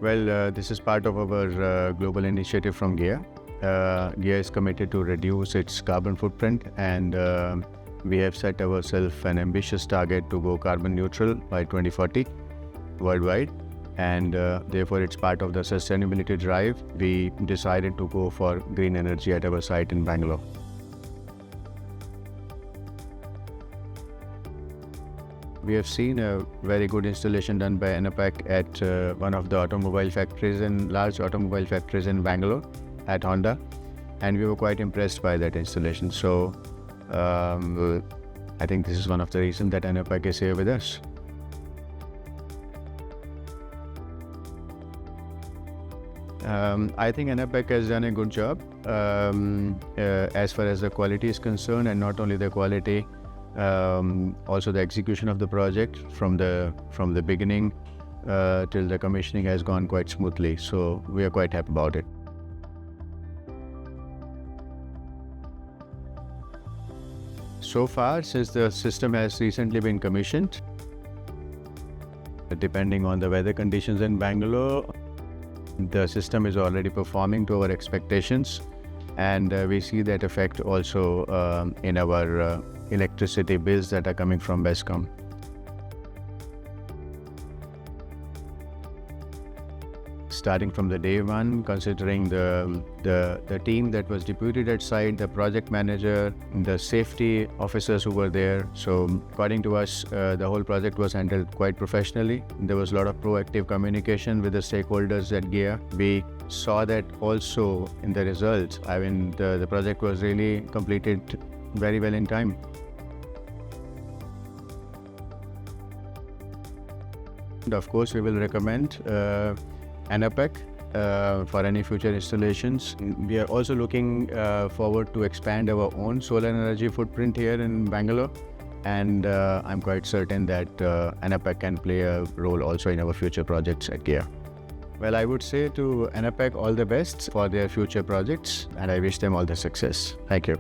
Well, this is part of our global initiative from GEA. GEA is committed to reduce its carbon footprint, and we have set ourselves an ambitious target to go carbon neutral by 2040 worldwide. And therefore, it's part of the sustainability drive. We decided to go for green energy at our site in Bangalore. We have seen a very good installation done by Enerparc at one of the large automobile factories in Bangalore at Honda, and we were quite impressed by that installation. So I think this is one of the reasons that Enerparc is here with us. I think Enerparc has done a good job as far as the quality is concerned, and not only the quality, also the execution of the project from the beginning till the commissioning has gone quite smoothly. So we are quite happy about it. So far, since the system has recently been commissioned, depending on the weather conditions in Bangalore, the system is already performing to our expectations, and we see that effect also in our electricity bills that are coming from Bescom. Starting from the day one, considering the team that was deputed at site, the project manager, the safety officers who were there. So according to us, the whole project was handled quite professionally. There was a lot of proactive communication with the stakeholders at GEA. We saw that also in the results. I mean, the project was really completed very well in time. And of course, we will recommend Enerparc for any future installations. We are also looking forward to expand our own solar energy footprint here in Bangalore, and I'm quite certain that Enerparc can play a role also in our future projects at GEA. Well, I would say to Enerparc all the best for their future projects, and I wish them all the success. Thank you.